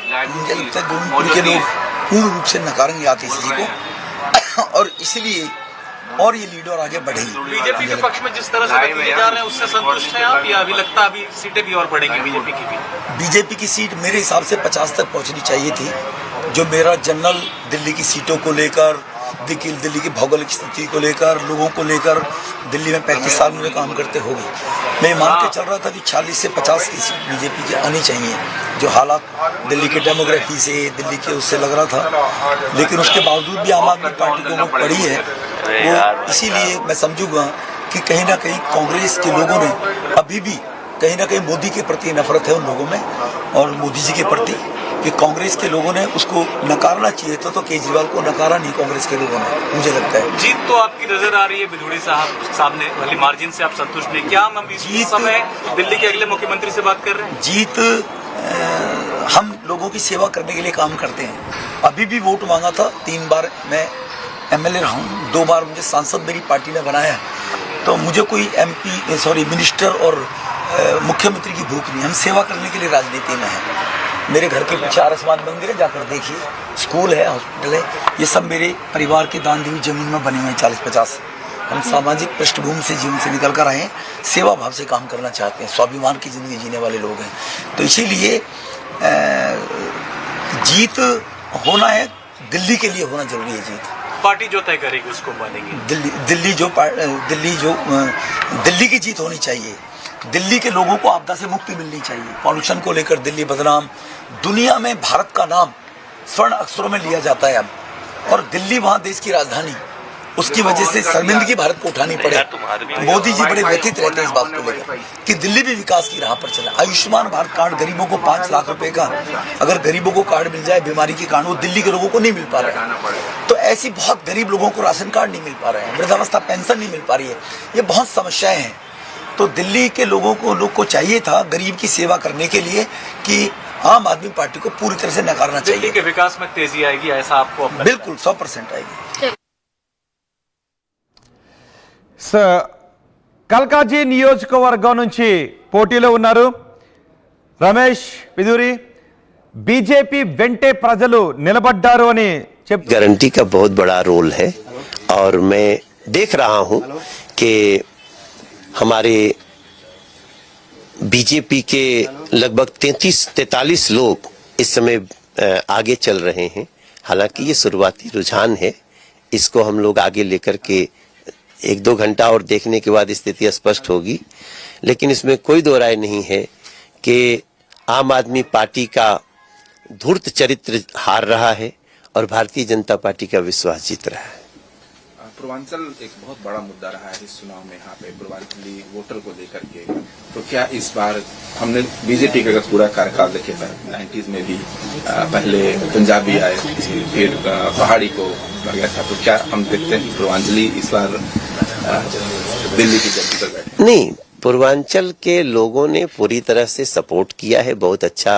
मुझे लगता है गोविंदपुर के लोग पूर्ण रूप से नकारेंगे आतिशी जी को और इसलिए और ये लीडर आगे बढ़ेगी। बीजेपी के पक्ष में जिस तरह से नतीजे जा रहे हैं उससे संतुष्ट हैं आप, या अभी लगता है अभी सीटें भी और बढ़ेंगी बीजेपी की भी? बीजेपी की सीट मेरे हिसाब से 50 तक पहुंचनी चाहिए थी। जो मेरा जनरल दिल्ली की सीटों को लेकर, दिल्ली की भौगोलिक स्थिति को लेकर, लोगों को लेकर, दिल्ली में 35 साल में काम करते हो गए, मैं मान के चल रहा था कि 40 से 50 की सीट बीजेपी की आनी चाहिए। जो हालात दिल्ली के डेमोग्राफी से, दिल्ली के उससे लग रहा था, लेकिन उसके बावजूद भी आम आदमी पार्टी को वो पड़ी है। वो इसीलिए मैं समझूंगा कि कहीं ना कहीं कांग्रेस के लोगों ने अभी भी कहीं ना कहीं मोदी के प्रति नफरत है उन लोगों में, और मोदी जी के प्रति, कि कांग्रेस के लोगों ने उसको नकारना चाहिए था, तो केजरीवाल को नकारा नहीं कांग्रेस के लोगों ने, मुझे लगता है। जीत तो आपकी नजर आ रही है बिधूड़ी साहब सामने, भले मार्जिन से आप संतुष्ट नहीं, क्या हम इस समय दिल्ली के अगले मुख्यमंत्री से बात कर रहे हैं? जीत हम लोगों की सेवा करने के लिए काम करते हैं। अभी भी वोट मांगा था, 3 बार मैं एमएलए रहा हूँ, 2 बार मुझे सांसद मेरी पार्टी ने बनाया, तो मुझे कोई मिनिस्टर और मुख्यमंत्री की भूख नहीं। हम सेवा करने के लिए राजनीति में हैं। मेरे घर के पीछे आसमान मंदिर है, जाकर देखिए, स्कूल है, हॉस्पिटल है, ये सब मेरे परिवार के दान दी हुई जमीन में बने हुए हैं 40-50। हम सामाजिक पृष्ठभूमि से, जीवन से निकल कर आए हैं, सेवा भाव से काम करना चाहते हैं, स्वाभिमान की जिंदगी जीने वाले लोग हैं। तो इसीलिए जीत होना है, दिल्ली के लिए होना जरूरी है। जीत पार्टी जो तय करेगी उसको मानेगी। दिल्ली की जीत होनी चाहिए। दिल्ली के लोगों को आपदा से मुक्ति मिलनी चाहिए। पॉल्यूशन को लेकर दिल्ली बदनाम, दुनिया में भारत का नाम स्वर्ण अक्षरों में लिया जाता है अब, और दिल्ली वहां देश की राजधानी, उसकी वजह से शर्मिंदगी भारत को उठानी पड़े। मोदी जी बड़े व्यथित रहते हैं इस बात को लेकर कि दिल्ली भी विकास की राह पर चला। आयुष्मान भारत कार्ड गरीबों को 5 लाख रुपए का, अगर गरीबों को कार्ड मिल जाए बीमारी के कारण, वो दिल्ली के लोगों को नहीं मिल पा रहा है। तो ऐसी बहुत गरीब लोगों को राशन कार्ड नहीं मिल पा रहे हैं, वृद्धावस्था पेंशन नहीं मिल पा रही है, ये बहुत समस्याएं हैं। तो दिल्ली के लोगों को चाहिए था गरीब की सेवा करने के लिए कि आम आदमी पार्टी को पूरी तरह से नकारना चाहिए। दिल्ली के विकास में तेजी आएगी, ऐसा आपको? बिल्कुल 100% आएगी। కల్కాజీ నియోజకవర్గం నుంచి పోటీలో ఉన్నారు రమేష్ పిదూరి। बीजेपी వెంటే ప్రజలు నిలబడ్డారు అని చెప్తారు। गारंटी का बहुत बड़ा रोल है, और मैं देख रहा हूं कि हमारे बीजेपी के लगभग 43 लोग इस समय आगे चल रहे हैं। हालांकि ये शुरुआती रुझान है, इसको हम लोग आगे लेकर के 1-2 घंटा और देखने के बाद स्थिति स्पष्ट होगी। लेकिन इसमें कोई दो राय नहीं है कि आम आदमी पार्टी का धूर्त चरित्र हार रहा है और भारतीय जनता पार्टी का विश्वास जीत रहा है। पूर्वांचल एक बहुत बड़ा मुद्दा रहा है इस चुनाव में, यहाँ पे पूर्वांचली वोटर को लेकर के। तो क्या इस बार हमने बीजेपी का पूरा कार्यकाल देखे 90s में भी पहले पंजाबी आए, फिर पहाड़ी को गया था, तो क्या हम देखते हैं कि पूर्वांचली इस बार दिल्ली की जगह पर बैठे? नहीं, पूर्वांचल के लोगों ने पूरी तरह से सपोर्ट किया है, बहुत अच्छा